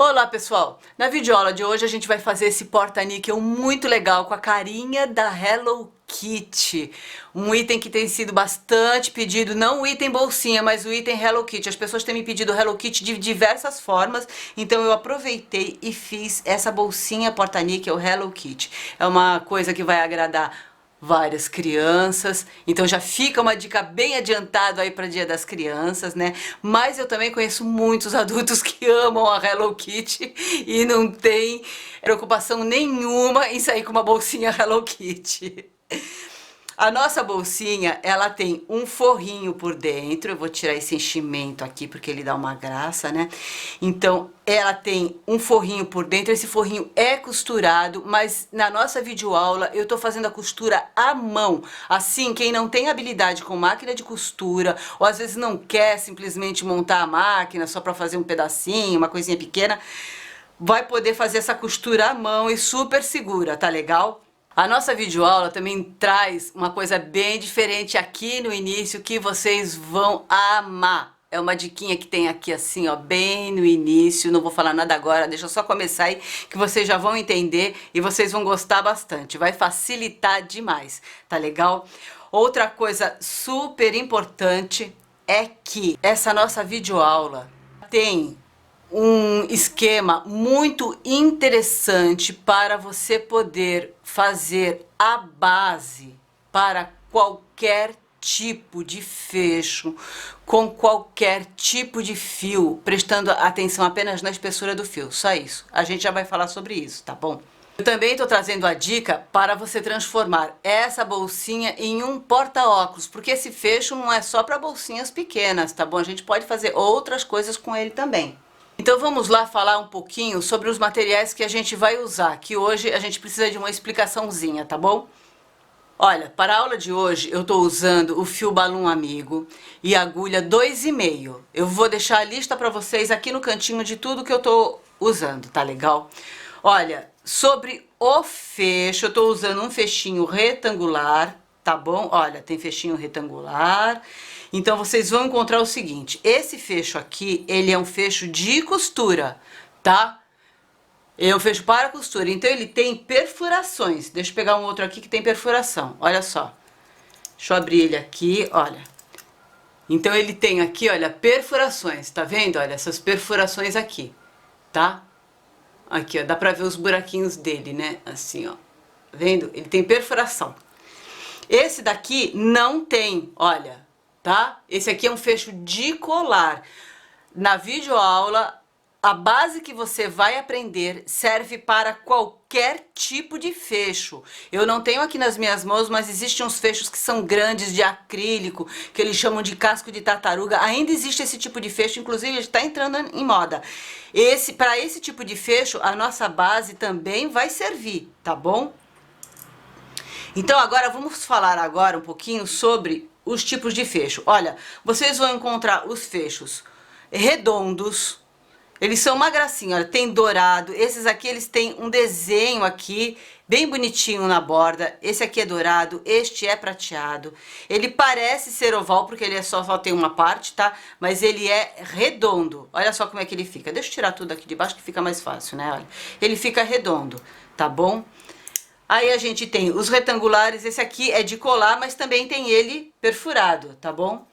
Olá pessoal, na videoaula de hoje a gente vai fazer esse porta-níquel muito legal com a carinha da Hello Kitty. Um item que tem sido bastante pedido, não o item bolsinha, mas o item Hello Kitty. As pessoas têm me pedido Hello Kitty de diversas formas, então eu aproveitei e fiz essa bolsinha porta-níquel Hello Kitty. É uma coisa que vai agradar várias crianças, então já fica uma dica bem adiantada aí para Dia das Crianças, né? Mas eu também conheço muitos adultos que amam a Hello Kitty e não tem preocupação nenhuma em sair com uma bolsinha Hello Kitty. A nossa bolsinha, ela tem um forrinho por dentro, eu vou tirar esse enchimento aqui porque ele dá uma graça, né? Então, ela tem um forrinho por dentro, esse forrinho é costurado, mas na nossa videoaula eu tô fazendo a costura à mão. Assim, quem não tem habilidade com máquina de costura, ou às vezes não quer simplesmente montar a máquina só para fazer um pedacinho, uma coisinha pequena, vai poder fazer essa costura à mão e super segura, tá legal? A nossa videoaula também traz uma coisa bem diferente aqui no início que vocês vão amar. É uma diquinha que tem aqui assim, ó, bem no início, não vou falar nada agora, deixa eu só começar aí que vocês já vão entender e vocês vão gostar bastante, vai facilitar demais, tá legal? Outra coisa super importante é que essa nossa videoaula tem um esquema muito interessante para você poder fazer a base para qualquer tipo de fecho, com qualquer tipo de fio, prestando atenção apenas na espessura do fio, só isso. A gente já vai falar sobre isso, tá bom? Eu também estou trazendo a dica para você transformar essa bolsinha em um porta-óculos, porque esse fecho não é só para bolsinhas pequenas, tá bom? A gente pode fazer outras coisas com ele também. Então vamos lá falar um pouquinho sobre os materiais que a gente vai usar, que hoje a gente precisa de uma explicaçãozinha, tá bom? Olha, para a aula de hoje eu estou usando o fio balum amigo e agulha 2,5. Eu vou deixar a lista para vocês aqui no cantinho de tudo que eu estou usando, tá legal? Olha, sobre o fecho, eu estou usando um fechinho retangular, tá bom? Olha, tem fechinho retangular. Então vocês vão encontrar o seguinte, esse fecho aqui, ele é um fecho de costura, tá? Ele é um fecho para costura, então ele tem perfurações. Deixa eu pegar um outro aqui que tem perfuração, olha só. Deixa eu abrir ele aqui, olha. Então ele tem aqui, olha, perfurações, tá vendo? Olha, essas perfurações aqui, tá? Aqui, ó, dá pra ver os buraquinhos dele, né? Assim, ó, vendo? Ele tem perfuração. Esse daqui não tem, olha. Tá? Esse aqui é um fecho de colar. Na videoaula, a base que você vai aprender serve para qualquer tipo de fecho. Eu não tenho aqui nas minhas mãos, mas existem uns fechos que são grandes de acrílico, que eles chamam de casco de tartaruga. Ainda existe esse tipo de fecho, inclusive ele está entrando em moda. Para esse tipo de fecho, a nossa base também vai servir, tá bom? Então agora vamos falar agora um pouquinho sobre os tipos de fecho. Olha, vocês vão encontrar os fechos redondos, eles são uma gracinha, olha, tem dourado, esses aqui eles têm um desenho aqui, bem bonitinho na borda, esse aqui é dourado, este é prateado, ele parece ser oval porque ele só tem uma parte, tá? Mas ele é redondo, olha só como é que ele fica, deixa eu tirar tudo aqui de baixo que fica mais fácil, né? Olha, ele fica redondo, tá bom? Aí a gente tem os retangulares, esse aqui é de colar, mas também tem ele perfurado, tá bom?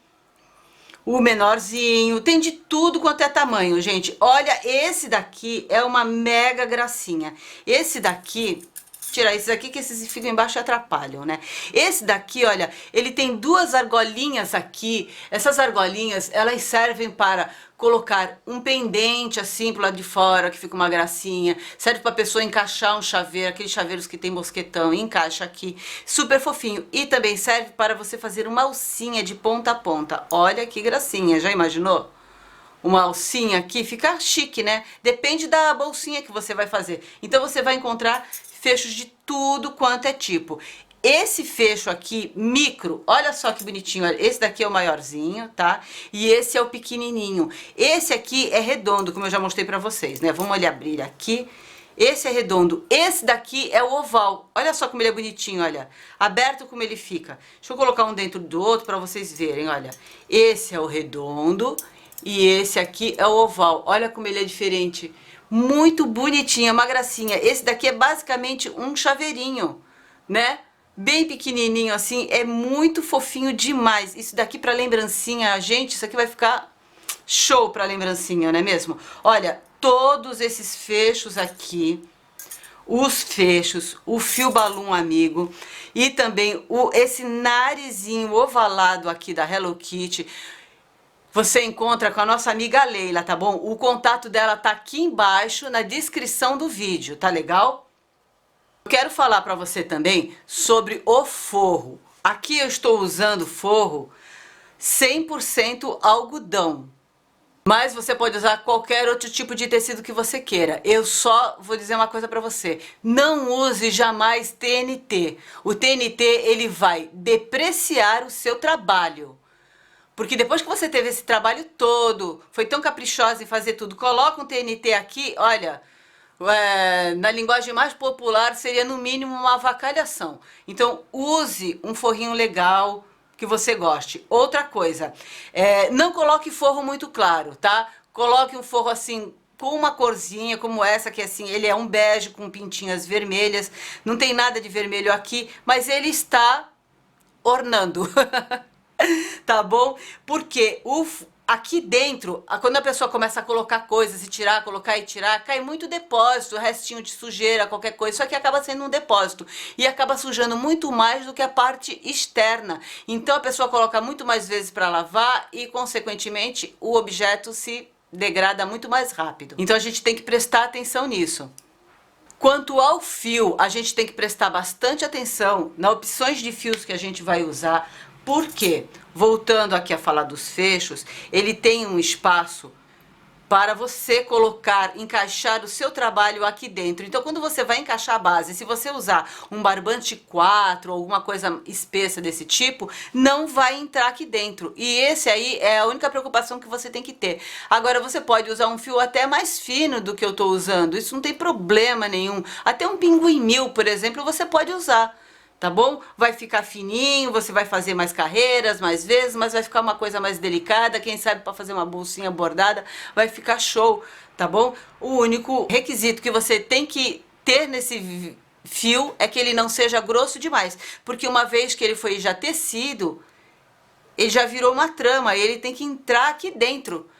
O menorzinho, tem de tudo quanto é tamanho, gente. Olha, esse daqui é uma mega gracinha. Esse daqui, tirar esses aqui que esses ficam embaixo e atrapalham, né? Esse daqui, olha, ele tem duas argolinhas aqui. Essas argolinhas, elas servem para colocar um pendente assim pro lado de fora, que fica uma gracinha. Serve pra pessoa encaixar um chaveiro, aqueles chaveiros que tem mosquetão, encaixa aqui. Super fofinho. E também serve para você fazer uma alcinha de ponta a ponta. Olha que gracinha, já imaginou? Uma alcinha aqui, fica chique, né? Depende da bolsinha que você vai fazer. Então você vai encontrar fechos de tudo quanto é tipo. Esse fecho aqui, micro, olha só que bonitinho, olha, esse daqui é o maiorzinho, tá? E esse é o pequenininho. Esse aqui é redondo, como eu já mostrei pra vocês, né? Vamos abrir aqui. Esse é redondo, esse daqui é o oval. Olha só como ele é bonitinho, olha. Aberto como ele fica. Deixa eu colocar um dentro do outro pra vocês verem, olha. Esse é o redondo e esse aqui é o oval. Olha como ele é diferente. Muito bonitinha, uma gracinha. Esse daqui é basicamente um chaveirinho, né? Bem pequenininho assim, é muito fofinho demais. Isso daqui para lembrancinha, gente, isso aqui vai ficar show para lembrancinha, não é mesmo? Olha, todos esses fechos aqui, os fechos, o fio balloon amigo e também esse narizinho ovalado aqui da Hello Kitty, você encontra com a nossa amiga Leila, tá bom? O contato dela tá aqui embaixo na descrição do vídeo, tá legal? Eu quero falar para você também sobre o forro. Aqui eu estou usando forro 100% algodão. Mas você pode usar qualquer outro tipo de tecido que você queira. Eu só vou dizer uma coisa para você. Não use jamais TNT. O TNT, ele vai depreciar o seu trabalho. Porque depois que você teve esse trabalho todo, foi tão caprichosa em fazer tudo, coloca um TNT aqui, olha, na linguagem mais popular seria no mínimo uma avacalhação. Então use um forrinho legal que você goste. Outra coisa, não coloque forro muito claro, tá? Coloque um forro assim com uma corzinha como essa, que assim, ele é um bege com pintinhas vermelhas, não tem nada de vermelho aqui, mas ele está ornando. Tá bom? Porque aqui dentro, quando a pessoa começa a colocar coisas e tirar, colocar e tirar, cai muito depósito, restinho de sujeira, qualquer coisa. Isso aqui acaba sendo um depósito e acaba sujando muito mais do que a parte externa. Então a pessoa coloca muito mais vezes para lavar e, consequentemente, o objeto se degrada muito mais rápido. Então a gente tem que prestar atenção nisso. Quanto ao fio, a gente tem que prestar bastante atenção nas opções de fios que a gente vai usar, porque, voltando aqui a falar dos fechos, ele tem um espaço para você colocar, encaixar o seu trabalho aqui dentro. Então, quando você vai encaixar a base, se você usar um barbante 4 ou alguma coisa espessa desse tipo, não vai entrar aqui dentro. E esse aí é a única preocupação que você tem que ter. Agora, você pode usar um fio até mais fino do que eu estou usando. Isso não tem problema nenhum. Até um pinguim mil, por exemplo, você pode usar. Tá bom? Vai ficar fininho, você vai fazer mais carreiras, mais vezes, mas vai ficar uma coisa mais delicada, quem sabe para fazer uma bolsinha bordada, vai ficar show, tá bom? O único requisito que você tem que ter nesse fio é que ele não seja grosso demais, porque uma vez que ele foi já tecido, ele já virou uma trama, e ele tem que entrar aqui dentro,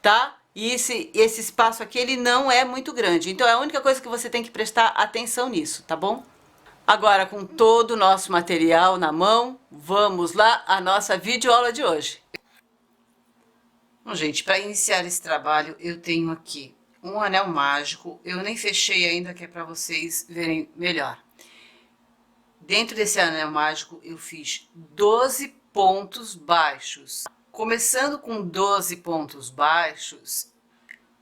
tá? E esse espaço aqui, ele não é muito grande, então é a única coisa que você tem que prestar atenção nisso, tá bom? Agora, com todo o nosso material na mão, vamos lá à nossa videoaula de hoje. Bom, gente, para iniciar esse trabalho, eu tenho aqui um anel mágico. Eu nem fechei ainda, que é para vocês verem melhor. Dentro desse anel mágico, eu fiz 12 pontos baixos. Começando com 12 pontos baixos,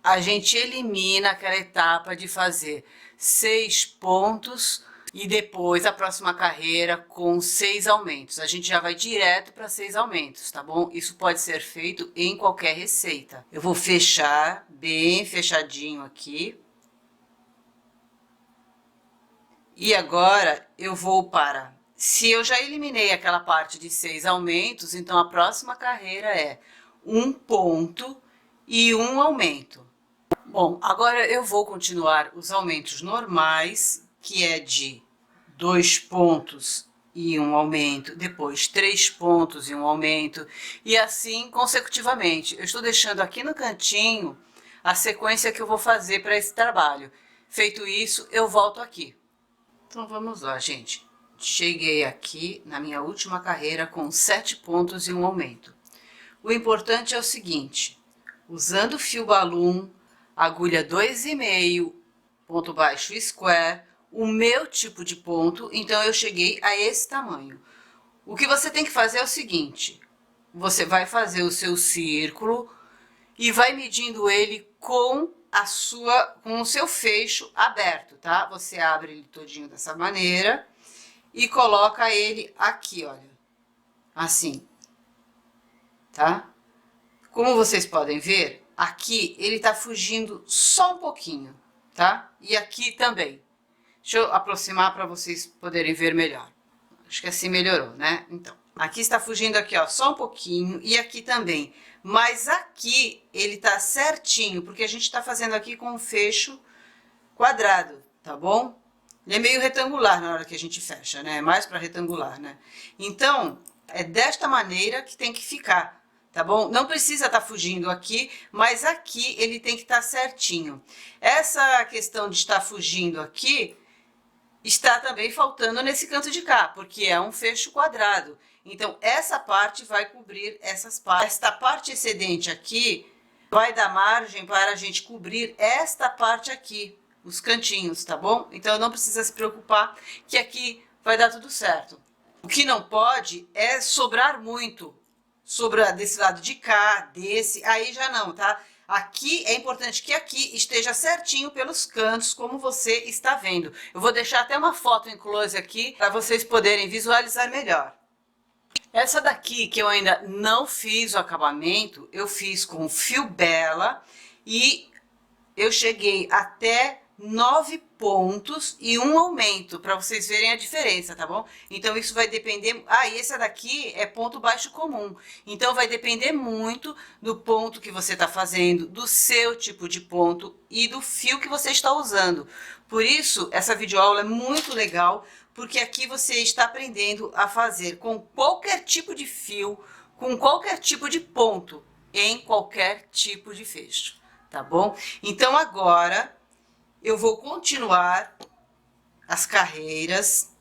a gente elimina aquela etapa de fazer 6 pontos e depois a próxima carreira com 6 aumentos. A gente já vai direto para 6 aumentos, tá bom? Isso pode ser feito em qualquer receita. Eu vou fechar bem fechadinho aqui. E agora eu vou para... Se eu já eliminei aquela parte de 6 aumentos, então a próxima carreira é 1 ponto e 1 aumento. Bom, agora eu vou continuar os aumentos normais, que é de 2 pontos e 1 aumento, depois 3 pontos e 1 aumento, e assim consecutivamente. Eu estou deixando aqui no cantinho a sequência que eu vou fazer para esse trabalho. Feito isso, eu volto aqui. Então vamos lá, gente. Cheguei aqui na minha última carreira com 7 pontos e 1 aumento. O importante é o seguinte, usando fio balloon, agulha 2,5, ponto baixo square, o meu tipo de ponto, então eu cheguei a esse tamanho. O que você tem que fazer é o seguinte, você vai fazer o seu círculo e vai medindo ele com o seu fecho aberto, tá? Você abre ele todinho dessa maneira e coloca ele aqui, olha, assim, tá? Como vocês podem ver, aqui ele tá fugindo só um pouquinho, tá? E aqui também. Deixa eu aproximar para vocês poderem ver melhor. Acho que assim melhorou, né? Então, aqui está fugindo aqui, ó, só um pouquinho e aqui também. Mas aqui ele tá certinho, porque a gente tá fazendo aqui com um fecho quadrado, tá bom? Ele é meio retangular na hora que a gente fecha, né? Mais para retangular, né? Então, é desta maneira que tem que ficar, tá bom? Não precisa estar fugindo aqui, mas aqui ele tem que estar certinho. Essa questão de estar fugindo aqui está também faltando nesse canto de cá, porque é um fecho quadrado. Então, essa parte vai cobrir essas partes. Esta parte excedente aqui vai dar margem para a gente cobrir esta parte aqui, os cantinhos, tá bom? Então, não precisa se preocupar que aqui vai dar tudo certo. O que não pode é sobrar muito, sobrar desse lado de cá, desse, aí já não, tá? Aqui é importante que aqui esteja certinho pelos cantos, como você está vendo. Eu vou deixar até uma foto em close aqui para vocês poderem visualizar melhor. Essa daqui que eu ainda não fiz o acabamento, eu fiz com fio Bela e eu cheguei até 9 pontos e um aumento, para vocês verem a diferença, tá bom? Então, isso vai depender... Ah, e esse daqui é ponto baixo comum. Então, vai depender muito do ponto que você tá fazendo, do seu tipo de ponto e do fio que você está usando. Por isso, essa videoaula é muito legal, porque aqui você está aprendendo a fazer com qualquer tipo de fio, com qualquer tipo de ponto, em qualquer tipo de fecho, tá bom? Então, agora eu vou continuar as carreiras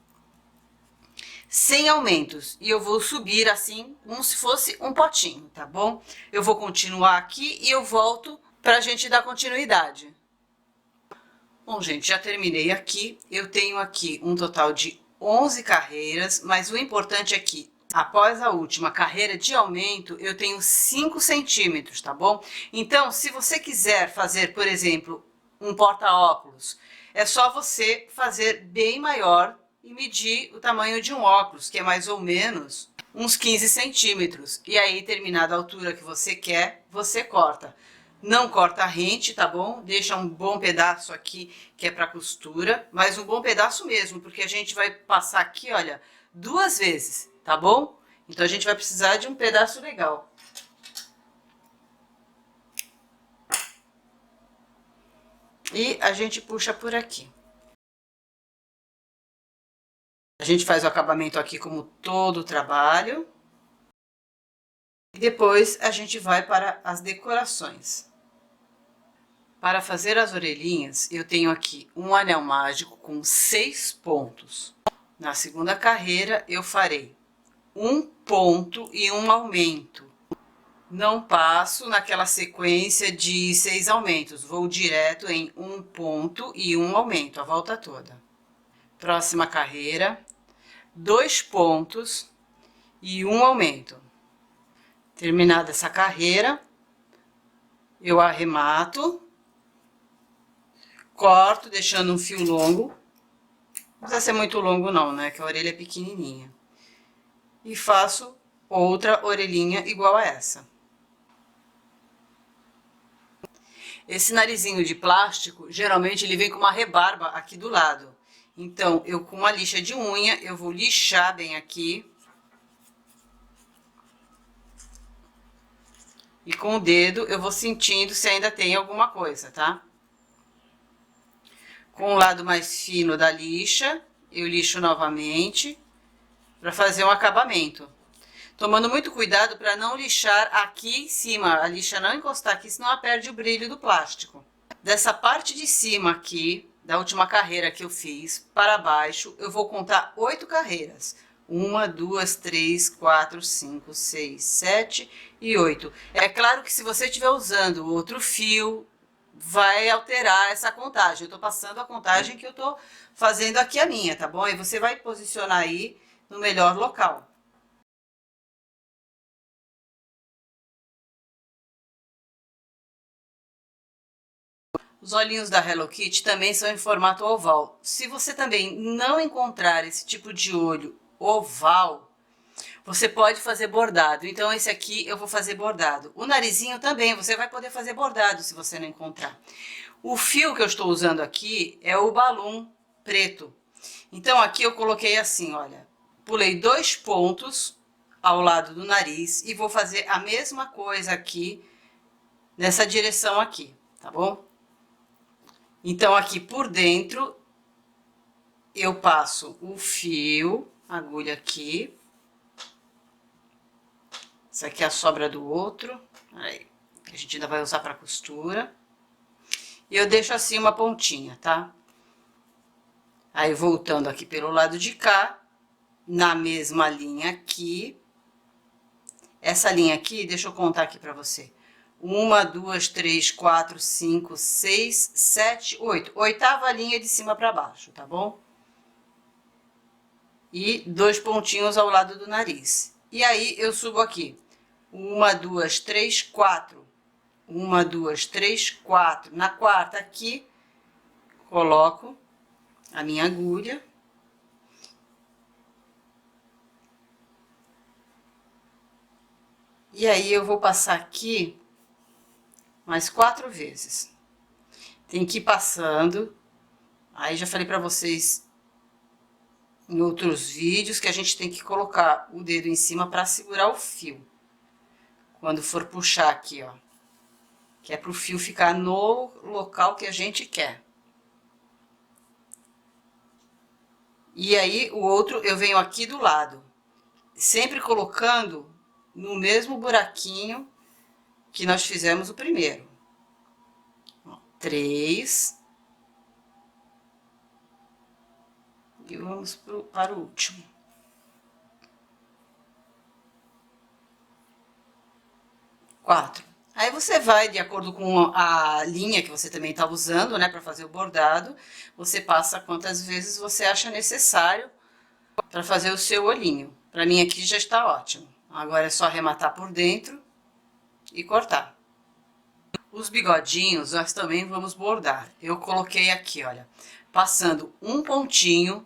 sem aumentos e eu vou subir assim como se fosse um potinho, tá bom? Eu vou continuar aqui e eu volto para a gente dar continuidade. Bom, gente, já terminei aqui. Eu tenho aqui um total de 11 carreiras, mas o importante é que após a última carreira de aumento, eu tenho 5 centímetros, tá bom? Então, se você quiser fazer, por exemplo, um porta-óculos, é só você fazer bem maior e medir o tamanho de um óculos, que é mais ou menos uns 15 centímetros. E aí, terminada a altura que você quer, você corta. Não corta rente, tá bom? Deixa um bom pedaço aqui, que é para costura, mas um bom pedaço mesmo, porque a gente vai passar aqui, olha, 2 vezes, tá bom? Então, a gente vai precisar de um pedaço legal. E a gente puxa por aqui. A gente faz o acabamento aqui como todo o trabalho. E depois a gente vai para as decorações. Para fazer as orelhinhas, eu tenho aqui um anel mágico com 6 pontos. Na segunda carreira, eu farei um ponto e um aumento. Não passo naquela sequência de 6 aumentos, vou direto em um ponto e um aumento, a volta toda. Próxima carreira, 2 pontos e um aumento. Terminada essa carreira, eu arremato, corto, deixando um fio longo. Não precisa ser muito longo não, né, que a orelha é pequenininha. E faço outra orelhinha igual a essa. Esse narizinho de plástico, geralmente ele vem com uma rebarba aqui do lado. Então, eu com uma lixa de unha, eu vou lixar bem aqui. E com o dedo eu vou sentindo se ainda tem alguma coisa, tá? Com o lado mais fino da lixa, eu lixo novamente para fazer um acabamento. Tomando muito cuidado para não lixar aqui em cima, a lixa não encostar aqui, senão ela perde o brilho do plástico. Dessa parte de cima aqui, da última carreira que eu fiz, para baixo, eu vou contar 8 carreiras. 1, 2, 3, 4, 5, 6, 7 e 8. É claro que se você estiver usando outro fio, vai alterar essa contagem. Eu tô passando a contagem que eu tô fazendo aqui a minha, tá bom? E você vai posicionar aí no melhor local. Os olhinhos da Hello Kitty também são em formato oval. Se você também não encontrar esse tipo de olho oval, você pode fazer bordado. Então, esse aqui eu vou fazer bordado. O narizinho também, você vai poder fazer bordado se você não encontrar. O fio que eu estou usando aqui é o balão preto. Então, aqui eu coloquei assim, olha, pulei 2 pontos ao lado do nariz e vou fazer a mesma coisa aqui, nessa direção aqui, tá bom? Então, aqui por dentro, eu passo o fio, agulha aqui. Essa aqui é a sobra do outro, aí, que a gente ainda vai usar para costura. E eu deixo assim uma pontinha, tá? Aí, voltando aqui pelo lado de cá, na mesma linha aqui. Essa linha aqui, deixa eu contar aqui pra você. 1, 2, 3, 4, 5, 6, 7, 8. Oitava linha de cima pra baixo, tá bom? E 2 pontinhos ao lado do nariz. E aí, eu subo aqui. 1, 2, 3, 4. 1, 2, 3, 4. Na quarta aqui, coloco a minha agulha. E aí, eu vou passar aqui mais 4 vezes. Tem que ir passando. Aí, já falei pra vocês em outros vídeos que a gente tem que colocar o dedo em cima pra segurar o fio. Quando for puxar aqui, ó. Que é pro fio ficar no local que a gente quer. E aí, o outro eu venho aqui do lado. Sempre colocando no mesmo buraquinho que nós fizemos o primeiro. Ó, 3. E vamos para o último. 4. Aí você vai, de acordo com a linha que você também tá usando, né, para fazer o bordado, você passa quantas vezes você acha necessário para fazer o seu olhinho. Para mim aqui já está ótimo. Agora é só arrematar por dentro e cortar. Os bigodinhos nós também vamos bordar. Eu coloquei aqui, olha, passando um pontinho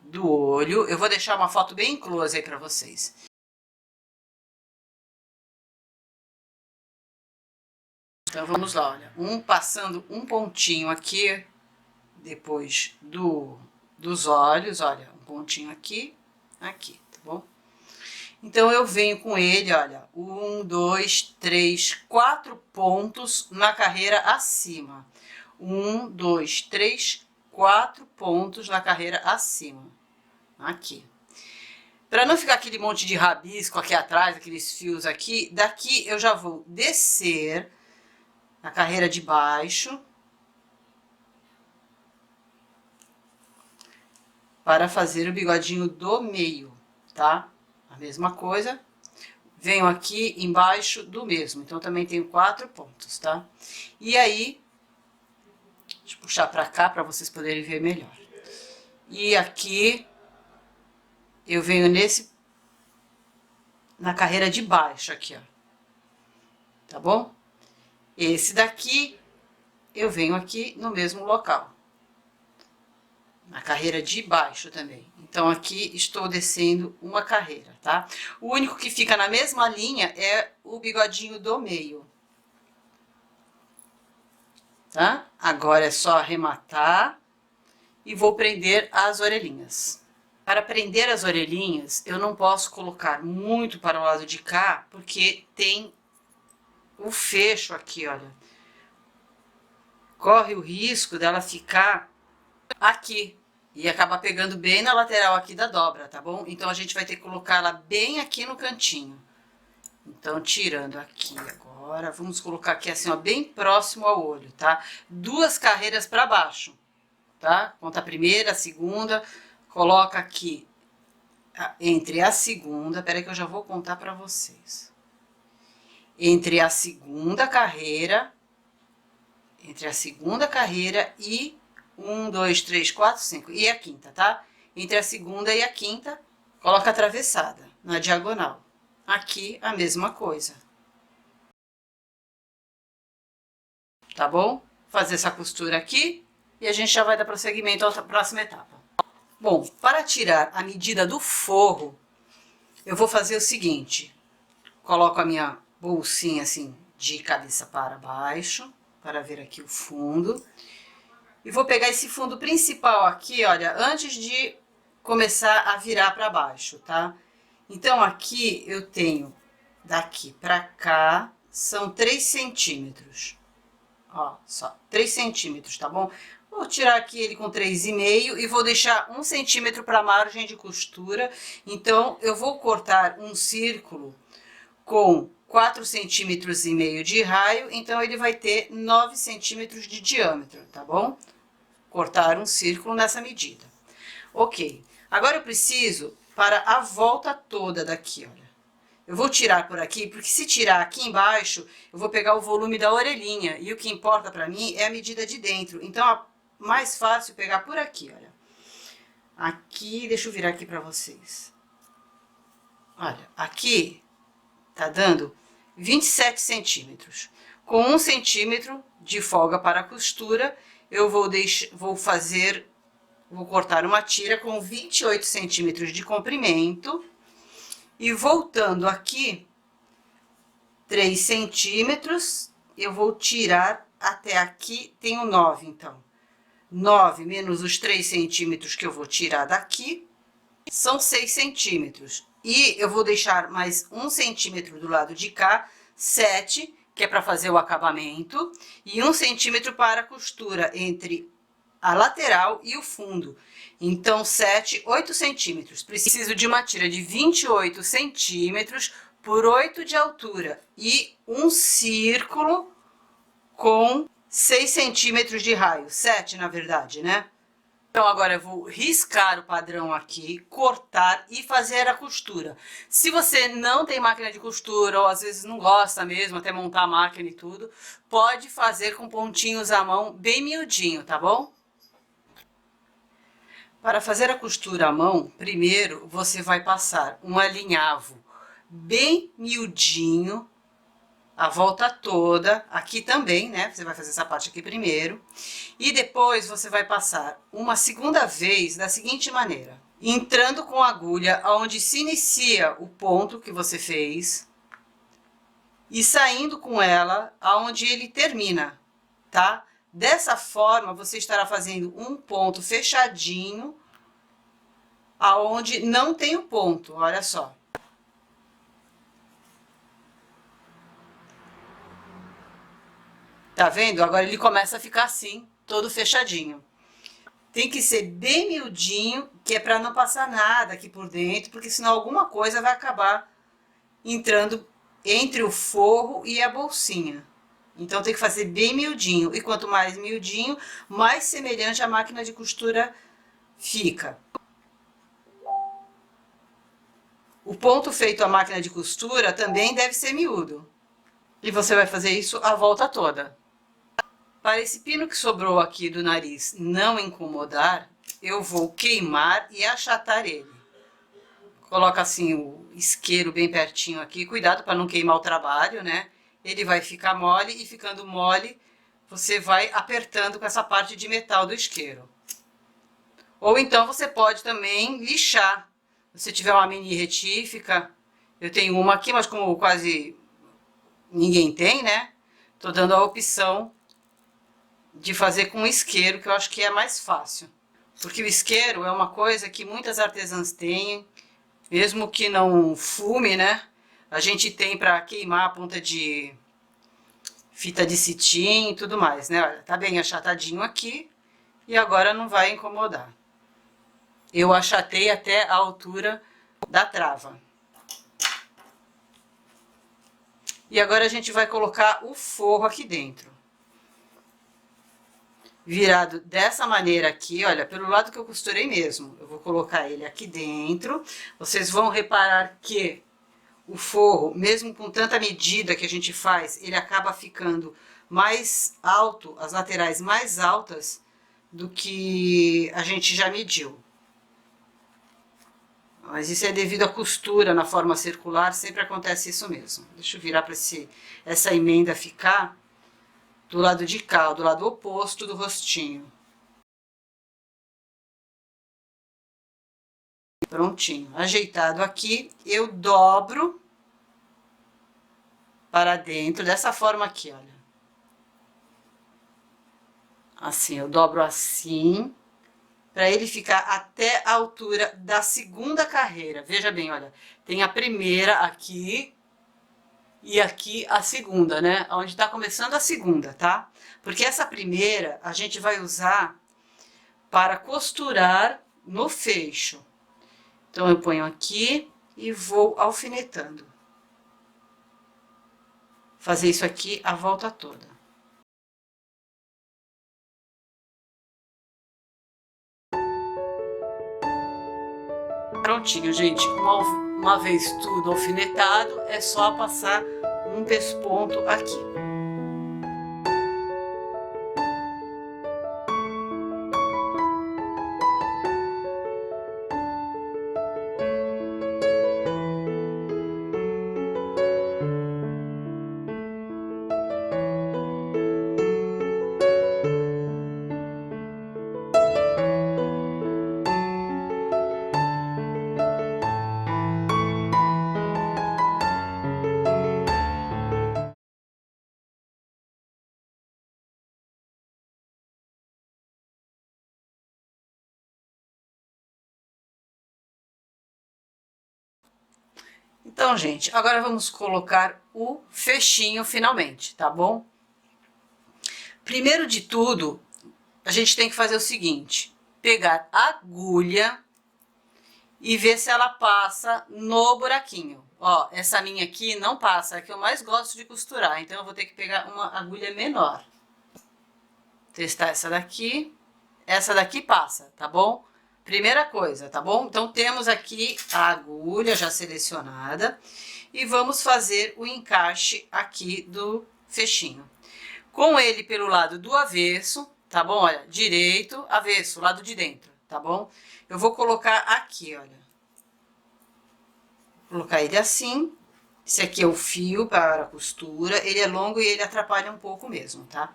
do olho. Eu vou deixar uma foto bem close aí para vocês. Então, vamos lá, olha. Passando um pontinho aqui, depois dos olhos, olha, um pontinho aqui, aqui, tá bom? Então, eu venho com ele, olha, 1, 2, 3, 4 pontos na carreira acima. 1, 2, 3, 4 pontos na carreira acima. Aqui. Para não ficar aquele monte de rabisco aqui atrás, aqueles fios aqui, daqui eu já vou descer na carreira de baixo para fazer o bigodinho do meio, tá? A mesma coisa. Venho aqui embaixo do mesmo, então também tenho 4 pontos, tá? E aí, deixa eu puxar pra cá pra vocês poderem ver melhor. E aqui, eu venho na carreira de baixo aqui, ó. Tá bom? Esse daqui, eu venho aqui no mesmo local. Na carreira de baixo também. Então, aqui estou descendo uma carreira, tá? O único que fica na mesma linha é o bigodinho do meio. Tá? Agora é só arrematar e vou prender as orelhinhas. Para prender as orelhinhas, eu não posso colocar muito para o lado de cá, porque tem o fecho aqui, olha. Corre o risco dela ficar aqui. E acabar pegando bem na lateral aqui da dobra, tá bom? Então, a gente vai ter que colocar ela bem aqui no cantinho. Então, tirando aqui agora, vamos colocar aqui assim, ó, bem próximo ao olho, tá? 2 carreiras pra baixo, tá? Conta a primeira, a segunda, coloca aqui entre a segunda, peraí que eu já vou contar pra vocês. Entre a segunda carreira e 1, 2, 3, 4, 5. E a quinta, tá? Entre a segunda e a quinta, coloca atravessada na diagonal. Aqui, a mesma coisa. Tá bom? Fazer essa costura aqui e a gente já vai dar prosseguimento à próxima etapa. Bom, para tirar a medida do forro, eu vou fazer o seguinte. Coloco a minha bolsinha assim, de cabeça para baixo, para ver aqui o fundo. E vou pegar esse fundo principal aqui, olha, antes de começar a virar para baixo, tá? Então, aqui eu tenho daqui para cá, são 3 centímetros. Ó, só 3 centímetros, tá bom? Vou tirar aqui ele com 3,5 e vou deixar 1 centímetro para margem de costura. Então, eu vou cortar um círculo com 4,5 centímetros de raio, então ele vai ter 9 centímetros de diâmetro, tá bom? Cortar um círculo nessa medida. Ok, agora eu preciso para a volta toda daqui, olha. Eu vou tirar por aqui, porque se tirar aqui embaixo, eu vou pegar o volume da orelhinha, e o que importa para mim é a medida de dentro. Então, é mais fácil pegar por aqui, olha. Aqui, deixa eu virar aqui para vocês. Olha, aqui tá dando 27 centímetros. Com 1 centímetro de folga para a costura, eu vou cortar uma tira com 28 centímetros de comprimento. E voltando aqui, 3 centímetros, eu vou tirar até aqui, tenho 9, então. 9 menos os 3 centímetros que eu vou tirar daqui, são 6 centímetros. E eu vou deixar mais 1 centímetro do lado de cá, 7, que é para fazer o acabamento, e 1 centímetro para a costura entre a lateral e o fundo. Então, 7, 8 centímetros. Preciso de uma tira de 28 centímetros por 8 de altura e um círculo com 6 centímetros de raio, 7 na verdade, né? Então, agora eu vou riscar o padrão aqui, cortar e fazer a costura. Se você não tem máquina de costura, ou às vezes não gosta mesmo, até montar a máquina e tudo, pode fazer com pontinhos à mão bem miudinho, tá bom? Para fazer a costura à mão, primeiro você vai passar um alinhavo bem miudinho, a volta toda, aqui também, né? Você vai fazer essa parte aqui primeiro. E depois você vai passar uma segunda vez da seguinte maneira. Entrando com a agulha onde se inicia o ponto que você fez. E saindo com ela aonde ele termina, tá? Dessa forma, você estará fazendo um ponto fechadinho aonde não tem o ponto, olha só. Tá vendo? Agora ele começa a ficar assim, todo fechadinho. Tem que ser bem miudinho, que é para não passar nada aqui por dentro, porque senão alguma coisa vai acabar entrando entre o forro e a bolsinha. Então tem que fazer bem miudinho, e quanto mais miudinho, mais semelhante à máquina de costura fica. O ponto feito à máquina de costura também deve ser miúdo. E você vai fazer isso a volta toda. Para esse pino que sobrou aqui do nariz não incomodar, eu vou queimar e achatar ele. Coloca assim o isqueiro bem pertinho aqui, cuidado para não queimar o trabalho, né? Ele vai ficar mole e ficando mole, você vai apertando com essa parte de metal do isqueiro. Ou então você pode também lixar. Se tiver uma mini retífica, eu tenho uma aqui, mas como quase ninguém tem, né? Tô dando a opção de fazer com isqueiro, que eu acho que é mais fácil. Porque o isqueiro é uma coisa que muitas artesãs têm, mesmo que não fume, né? A gente tem para queimar a ponta de fita de cetim e tudo mais, né? Olha, tá bem achatadinho aqui e agora não vai incomodar. Eu achatei até a altura da trava. E agora a gente vai colocar o forro aqui dentro. Virado dessa maneira aqui, olha, pelo lado que eu costurei mesmo. Eu vou colocar ele aqui dentro. Vocês vão reparar que o forro, mesmo com tanta medida que a gente faz, ele acaba ficando mais alto, as laterais mais altas do que a gente já mediu. Mas isso é devido à costura na forma circular, sempre acontece isso mesmo. Deixa eu virar para essa emenda ficar do lado de cá, do lado oposto do rostinho. Prontinho, ajeitado aqui, eu dobro para dentro, dessa forma aqui, olha. Assim, eu dobro assim, para ele ficar até a altura da segunda carreira. Veja bem, olha, tem a primeira aqui e aqui a segunda, né? Onde tá começando a segunda, tá? Porque essa primeira a gente vai usar para costurar no fecho. Então, eu ponho aqui e vou alfinetando. Fazer isso aqui a volta toda. Prontinho, gente. Uma vez tudo alfinetado, é só passar um pesponto aqui. Então, gente, agora vamos colocar o fechinho finalmente, tá bom? Primeiro de tudo, a gente tem que fazer o seguinte: pegar a agulha e ver se ela passa no buraquinho. Ó, essa minha aqui não passa, é a que eu mais gosto de costurar, então eu vou ter que pegar uma agulha menor. Testar essa daqui passa, tá bom? Primeira coisa, tá bom? Então temos aqui a agulha já selecionada e vamos fazer o encaixe aqui do fechinho. Com ele pelo lado do avesso, tá bom? Olha, direito, avesso, lado de dentro, tá bom? Eu vou colocar aqui, olha. Vou colocar ele assim. Esse aqui é o fio para a costura, ele é longo e ele atrapalha um pouco mesmo, tá?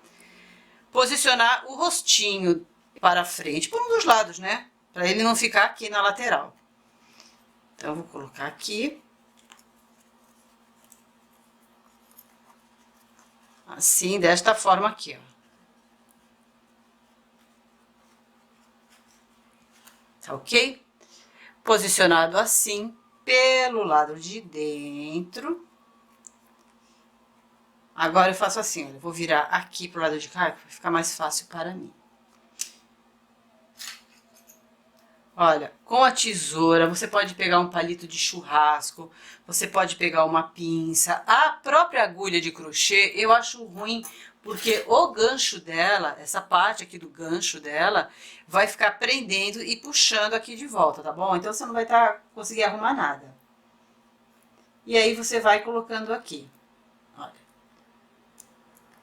Posicionar o rostinho para frente, por um dos lados, né? Para ele não ficar aqui na lateral. Então, eu vou colocar aqui. Assim, desta forma aqui, ó. Tá ok? Posicionado assim, pelo lado de dentro. Agora eu faço assim, olha, eu vou virar aqui pro lado de cá, para ficar mais fácil para mim. Olha, com a tesoura, você pode pegar um palito de churrasco, você pode pegar uma pinça. A própria agulha de crochê, eu acho ruim, porque o gancho dela, essa parte aqui do gancho dela, vai ficar prendendo e puxando aqui de volta, tá bom? Então, você não vai conseguir arrumar nada. E aí, você vai colocando aqui, olha.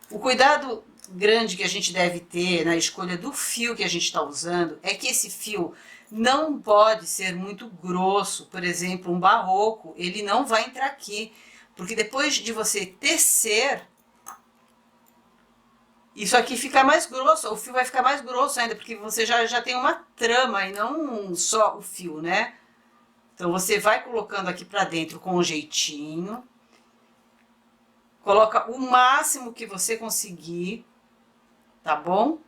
O cuidado grande que a gente deve ter na escolha do fio que a gente está usando é que esse fio não pode ser muito grosso. Por exemplo, um barroco, ele não vai entrar aqui, porque depois de você tecer, isso aqui fica mais grosso, o fio vai ficar mais grosso ainda, porque você já tem uma trama e não só o fio, né? Então, você vai colocando aqui pra dentro com um jeitinho. Coloca o máximo que você conseguir, tá bom?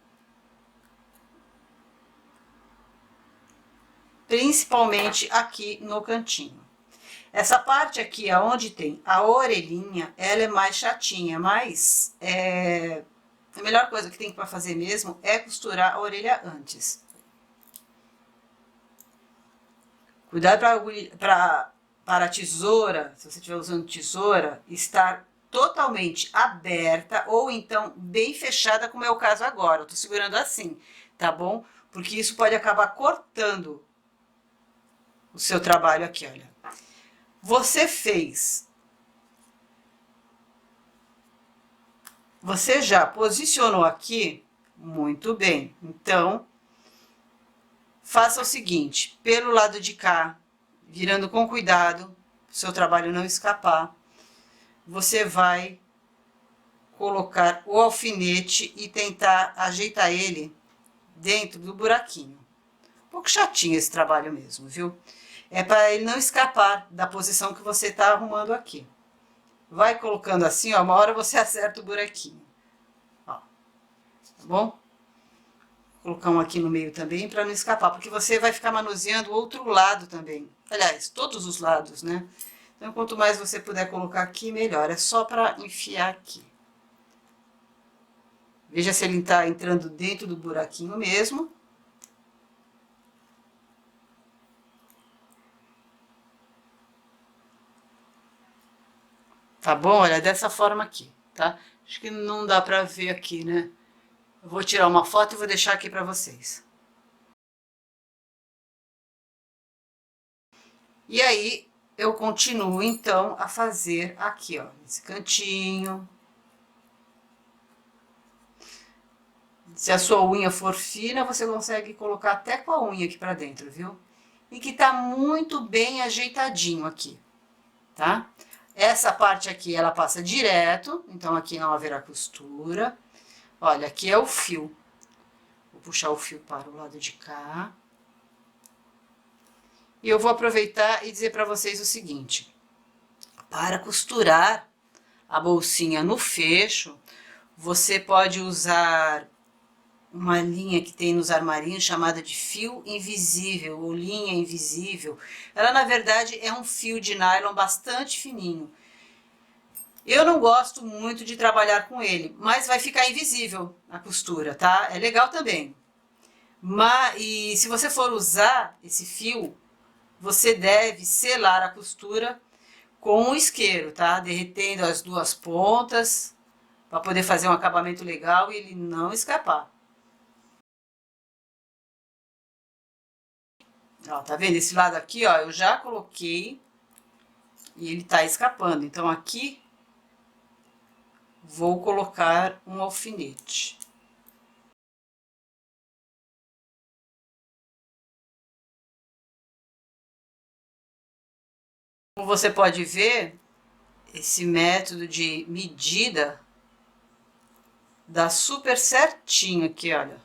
Principalmente aqui no cantinho. Essa parte aqui, onde tem a orelhinha, ela é mais chatinha, mas a melhor coisa que tem para fazer mesmo é costurar a orelha antes. Cuidado para a tesoura, se você estiver usando tesoura, estar totalmente aberta ou então bem fechada, como é o caso agora. Eu tô segurando assim, tá bom? Porque isso pode acabar cortando o seu trabalho aqui, olha. Você já posicionou aqui? Muito bem. Então, faça o seguinte, pelo lado de cá, virando com cuidado, o seu trabalho não escapar, você vai colocar o alfinete e tentar ajeitar ele dentro do buraquinho. Um pouco chatinho esse trabalho mesmo, viu? É para ele não escapar da posição que você tá arrumando aqui. Vai colocando assim, ó, uma hora você acerta o buraquinho. Ó, tá bom? colocar um aqui no meio também para não escapar, porque você vai ficar manuseando o outro lado também. Aliás, todos os lados, né? Então, quanto mais você puder colocar aqui, melhor. É só para enfiar aqui. Veja se ele está entrando dentro do buraquinho mesmo. Tá bom? Olha, dessa forma aqui, tá? Acho que não dá pra ver aqui, né? Eu vou tirar uma foto e vou deixar aqui pra vocês. E aí, eu continuo, então, a fazer aqui, ó, nesse cantinho. Se a sua unha for fina, você consegue colocar até com a unha aqui pra dentro, viu? E que tá muito bem ajeitadinho aqui, tá? Essa parte aqui, ela passa direto, então aqui não haverá costura. Olha, aqui é o fio. Vou puxar o fio para o lado de cá. E eu vou aproveitar e dizer para vocês o seguinte. Para costurar a bolsinha no fecho, você pode usar uma linha que tem nos armarinhos chamada de fio invisível ou linha invisível. Ela, na verdade, é um fio de nylon bastante fininho. Eu não gosto muito de trabalhar com ele, mas vai ficar invisível a costura, tá? É legal também. E se você for usar esse fio, você deve selar a costura com o isqueiro, tá? Derretendo as duas pontas, para poder fazer um acabamento legal e ele não escapar. Ó, tá vendo? Esse lado aqui, ó, eu já coloquei e ele tá escapando. Então aqui vou colocar um alfinete. Como você pode ver, esse método de medida dá super certinho aqui, olha.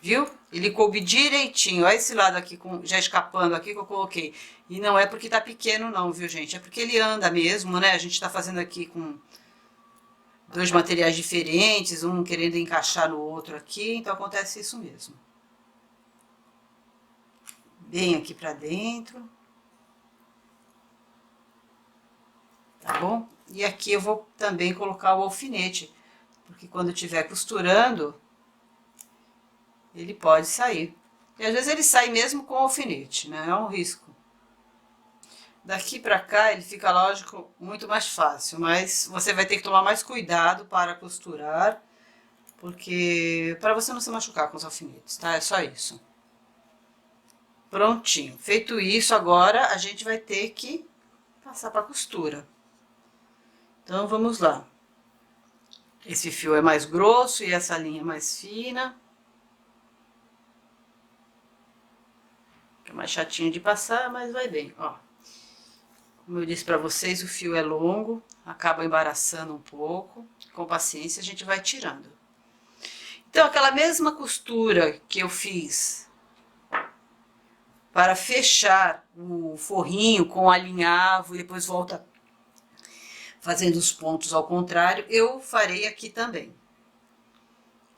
Viu? Ele coube direitinho. Olha esse lado aqui, já escapando aqui que eu coloquei. E não é porque tá pequeno não, viu, gente? É porque ele anda mesmo, né? A gente tá fazendo aqui com dois materiais diferentes, um querendo encaixar no outro aqui, então acontece isso mesmo. Bem aqui pra dentro. Tá bom? E aqui eu vou também colocar o alfinete, porque quando estiver costurando, ele pode sair. E às vezes ele sai mesmo com o alfinete, né? É um risco. Daqui pra cá ele fica, lógico, muito mais fácil, mas você vai ter que tomar mais cuidado para costurar, porque para você não se machucar com os alfinetes, tá? É só isso. Prontinho. Feito isso, agora a gente vai ter que passar para costura. Então vamos lá. Esse fio é mais grosso e essa linha é mais fina. É mais chatinho de passar, mas vai bem, ó. Como eu disse para vocês, o fio é longo, acaba embaraçando um pouco. Com paciência a gente vai tirando. Então, aquela mesma costura que eu fiz para fechar o forrinho com alinhavo e depois volta fazendo os pontos ao contrário, eu farei aqui também.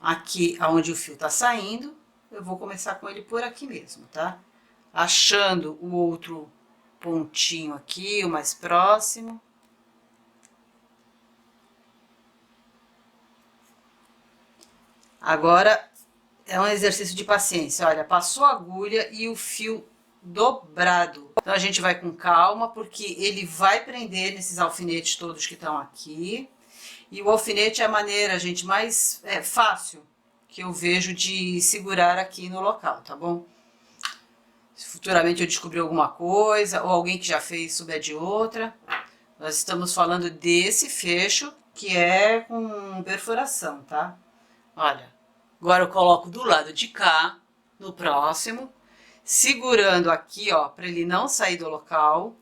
Aqui, onde o fio tá saindo, eu vou começar com ele por aqui mesmo, tá? Achando o outro pontinho aqui, o mais próximo. Agora é um exercício de paciência. Olha, passou a agulha e o fio dobrado. Então a gente vai com calma, porque ele vai prender nesses alfinetes todos que estão aqui. E o alfinete é a maneira, gente, mais fácil que eu vejo de segurar aqui no local, tá bom? Se futuramente eu descobrir alguma coisa, ou alguém que já fez souber de outra, nós estamos falando desse fecho que é com perfuração, tá? Olha, agora eu coloco do lado de cá, no próximo, segurando aqui, ó, para ele não sair do local.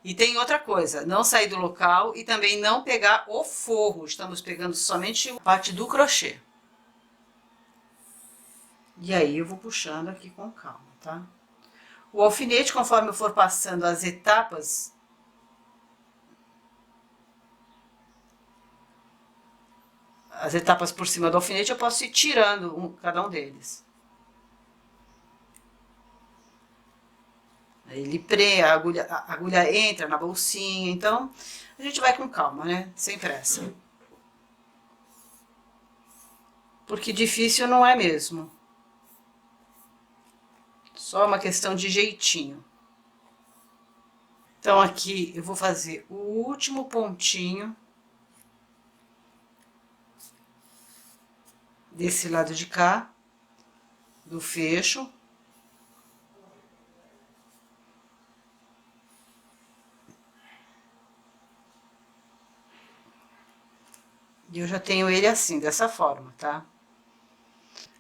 E tem outra coisa, não sair do local e também não pegar o forro. Estamos pegando somente a parte do crochê. E aí eu vou puxando aqui com calma, tá? O alfinete, conforme eu for passando as etapas, as etapas por cima do alfinete, eu posso ir tirando cada um deles. Aí ele a agulha entra na bolsinha, então a gente vai com calma, né? Sem pressa. Porque difícil não é mesmo. Só uma questão de jeitinho. Então aqui eu vou fazer o último pontinho desse lado de cá, do fecho. E eu já tenho ele assim, dessa forma, tá?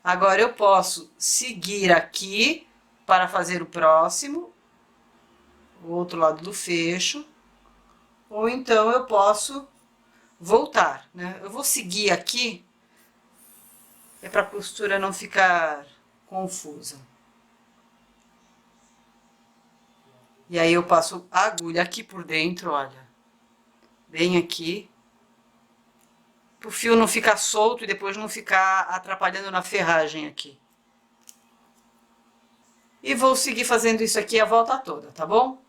Agora eu posso seguir aqui para fazer o próximo, o outro lado do fecho, ou então eu posso voltar, né? Eu vou seguir aqui, é para a costura não ficar confusa. E aí eu passo a agulha aqui por dentro, olha, bem aqui, para o fio não ficar solto e depois não ficar atrapalhando na ferragem aqui. E vou seguir fazendo isso aqui a volta toda, tá bom?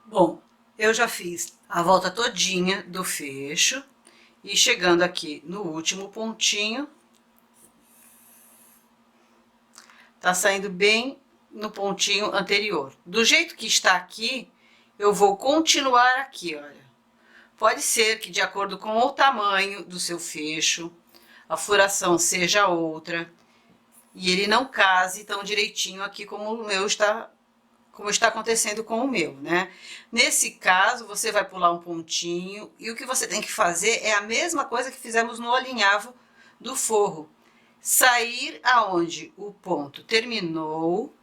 Bom, eu já fiz a volta todinha do fecho e chegando aqui no último pontinho, tá saindo bem no pontinho anterior. Do jeito que está aqui, eu vou continuar aqui, olha. Pode ser que de acordo com o tamanho do seu fecho, a furação seja outra e ele não case tão direitinho aqui como o meu está, como está acontecendo com o meu, né? Nesse caso, você vai pular um pontinho e o que você tem que fazer é a mesma coisa que fizemos no alinhavo do forro. Sair aonde o ponto terminou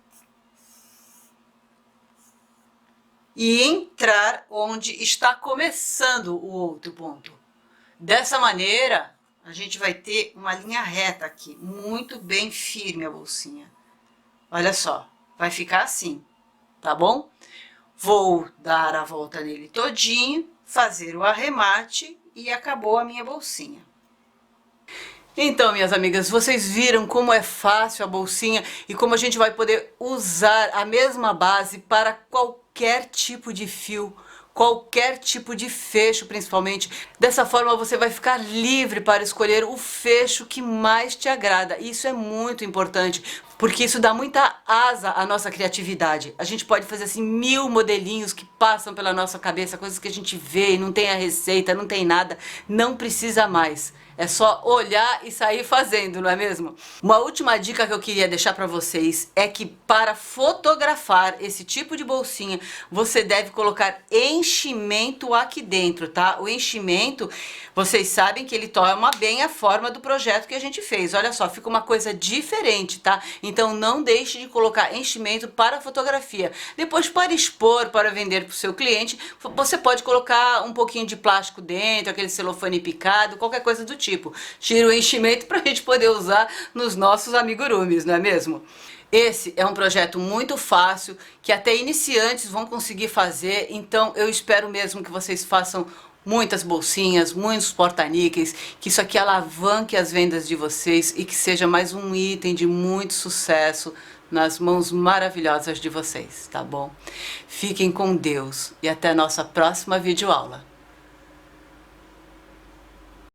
e entrar onde está começando o outro ponto. Dessa maneira, a gente vai ter uma linha reta aqui, muito bem firme a bolsinha. Olha só, vai ficar assim, tá bom? Vou dar a volta nele todinho, fazer o arremate e acabou a minha bolsinha. Então, minhas amigas, vocês viram como é fácil a bolsinha e como a gente vai poder usar a mesma base para qualquer tipo de fio, qualquer tipo de fecho, principalmente. Dessa forma você vai ficar livre para escolher o fecho que mais te agrada. Isso é muito importante, porque isso dá muita asa à nossa criatividade. A gente pode fazer assim 1000 modelinhos que passam pela nossa cabeça, coisas que a gente vê e não tem a receita, não tem nada, não precisa mais. É só olhar e sair fazendo, não é mesmo? Uma última dica que eu queria deixar para vocês é que para fotografar esse tipo de bolsinha, você deve colocar enchimento aqui dentro, tá? O enchimento, vocês sabem que ele toma bem a forma do projeto que a gente fez. Olha só, fica uma coisa diferente, tá? Então não deixe de colocar enchimento para fotografia. Depois, para expor, para vender para o seu cliente, você pode colocar um pouquinho de plástico dentro, aquele celofane picado, qualquer coisa do tipo. Tira o enchimento para a gente poder usar nos nossos amigurumis, não é mesmo? Esse é um projeto muito fácil, que até iniciantes vão conseguir fazer, então eu espero mesmo que vocês façam muitas bolsinhas, muitos porta-níqueis, que isso aqui alavanque as vendas de vocês e que seja mais um item de muito sucesso nas mãos maravilhosas de vocês, tá bom? Fiquem com Deus e até a nossa próxima videoaula.